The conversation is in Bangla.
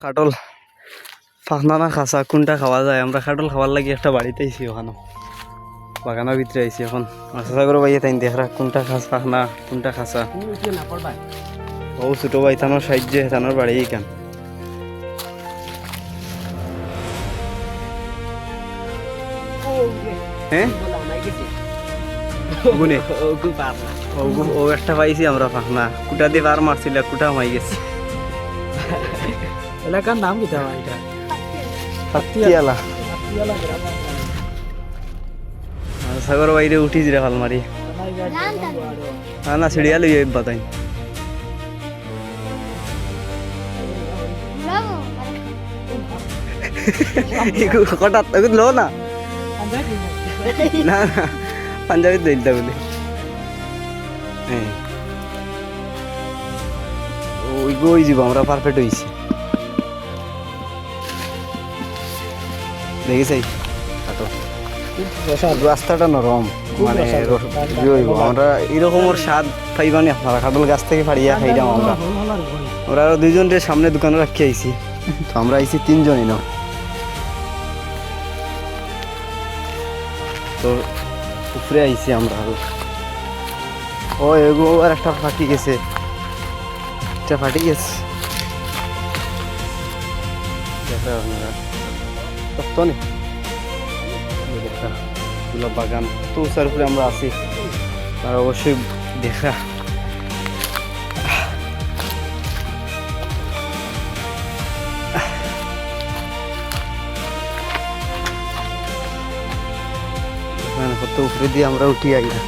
কাটল ফাঁকনা না খাসা কোনটা খাওয়া যায়? আমরা কাটল খাওয়ার লাগি একটা বাড়িতে আইছি, ওখানে বাগানের ভিতরে আইছি। এখন চেষ্টা করো ভাইয়া তাই দেখরা কোনটা খাস ফাঁকনা কোনটা খাসা। ও ছোট ভাই থানোর সাহায্যে থানোর বাড়ি কেন হ্যাঁ গুনে ও একটা পাইছি আমরা ফাঁকনা কুটা দিয়ে পার মারছিল, কুটা মাই গেছে। এলাকার নাম কি দেওয়া এটা? পাতিয়ালা সাগর বাইরে উঠি জিরা ভাল মারি না সিঁড়িয়া লই বাতাই হঠাৎ লো না না পাঞ্জাবি দিলটা বলে হ্যাঁ ওই গই যাব আমরা পারফেক্ট হইছি। দেখিস রাস্তাটা নরম, মানে আমরা এরকমের স্বাদ পাইবানি আপনারা কাটল গাছ থেকে ফাড়িয়া খাইলাম। আমরা আরো দুইজনের সামনে দোকানে রাখি আইছি, তো আমরা আইছি তিনজনই না। তো উপরে আইছি আমরা আরো। ও এগো আর একটা ফাটি গেছে, এটা ফাটি গেছে দেখা আপনারা তো নেই দেখা গুলো বাগান তো উচার উপরে আমরা আছি, আর অবশ্যই দেখা কত উপরে দিয়ে আমরা উঠি আইলা।